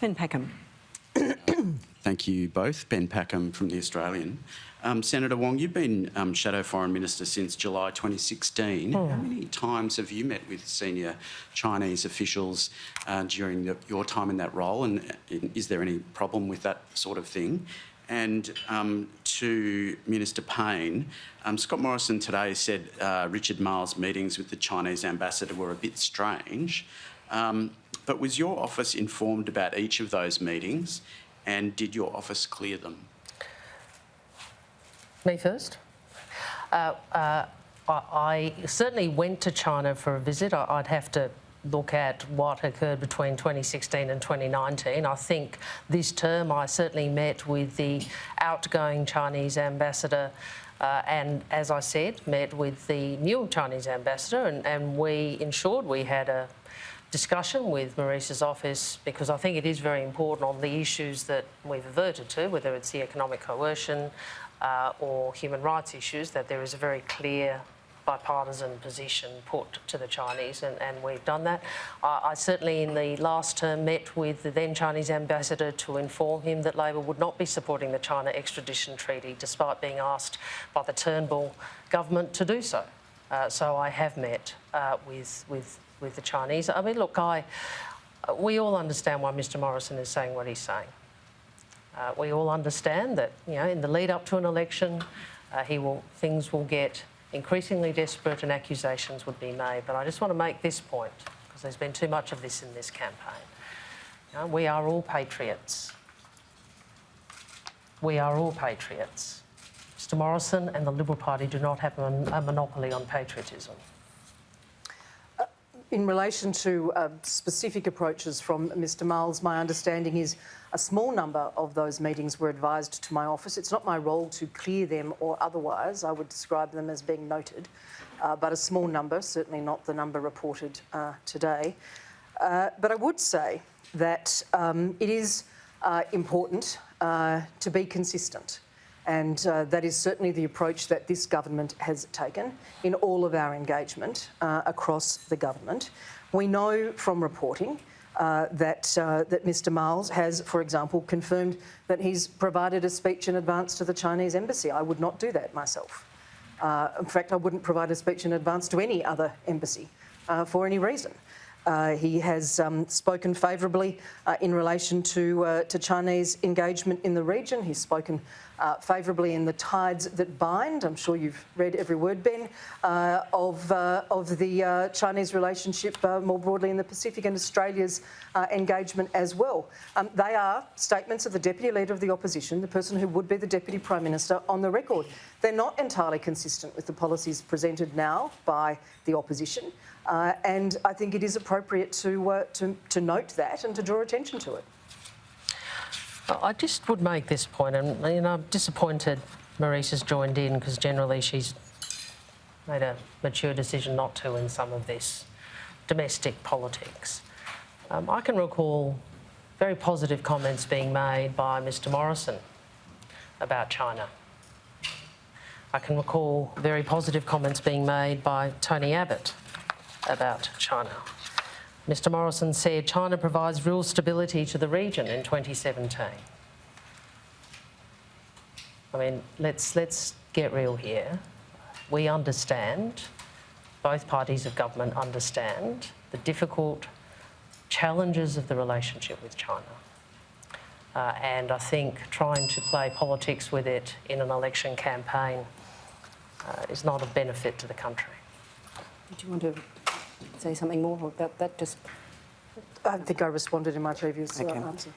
Ben Packham. Thank you both. Ben Packham from The Australian. Senator Wong, you've been Shadow Foreign Minister since July 2016. How many times have you met with senior Chinese officials during your time in that role, and is there any problem with that sort of thing? And to Minister Payne, Scott Morrison today said Richard Marles' meetings with the Chinese ambassador were a bit strange. But was your office informed about each of those meetings, and did your office clear them? Me first. I certainly went to China for a visit. I'd have to look at what occurred between 2016 and 2019. I think this term I certainly met with the outgoing Chinese ambassador and, as I said, met with the new Chinese ambassador, and we ensured we had a discussion with Maurice's office, because I think it is very important on the issues that we've averted to, whether it's the economic coercion or human rights issues, that there is a very clear bipartisan position put to the Chinese, and we've done that. I certainly in the last term met with the then Chinese ambassador to inform him that Labor would not be supporting the China extradition treaty, despite being asked by the Turnbull government to do so. So I have met with the Chinese. I mean, look, we all understand why Mr Morrison is saying what he's saying. We all understand that, you know, in the lead up to an election, things will get increasingly desperate and accusations would be made. But I just want to make this point, because there's been too much of this in this campaign. You know, we are all patriots. We are all patriots. Mr Morrison and the Liberal Party do not have a monopoly on patriotism. In relation to specific approaches from Mr Marles, my understanding is a small number of those meetings were advised to my office. It's not my role to clear them or otherwise. I would describe them as being noted, but a small number, certainly not the number reported today. But I would say that it is important to be consistent. And that is certainly the approach that this government has taken in all of our engagement across the government. We know from reporting that Mr Marles has, for example, confirmed that he's provided a speech in advance to the Chinese embassy. I would not do that myself. In fact, I wouldn't provide a speech in advance to any other embassy for any reason. He has spoken favourably in relation to Chinese engagement in the region. He's spoken favourably in the tides that bind. I'm sure you've read every word, Ben, of the Chinese relationship more broadly in the Pacific, and Australia's engagement as well. They are statements of the Deputy Leader of the Opposition, the person who would be the Deputy Prime Minister, on the record. They're not entirely consistent with the policies presented now by the Opposition. And I think it is appropriate to note that and to draw attention to it. I just would make this point, and you know, I'm disappointed Maurice has joined in, because generally she's made a mature decision not to in some of this domestic politics. I can recall very positive comments being made by Mr Morrison about China. I can recall very positive comments being made by Tony Abbott about China. Mr Morrison said China provides real stability to the region in 2017. I mean, let's get real here. We understand, both parties of government understand, the difficult challenges of the relationship with China. And I think trying to play politics with it in an election campaign is not of benefit to the country. Did you want to say something more about that? I think I responded in my previous answer.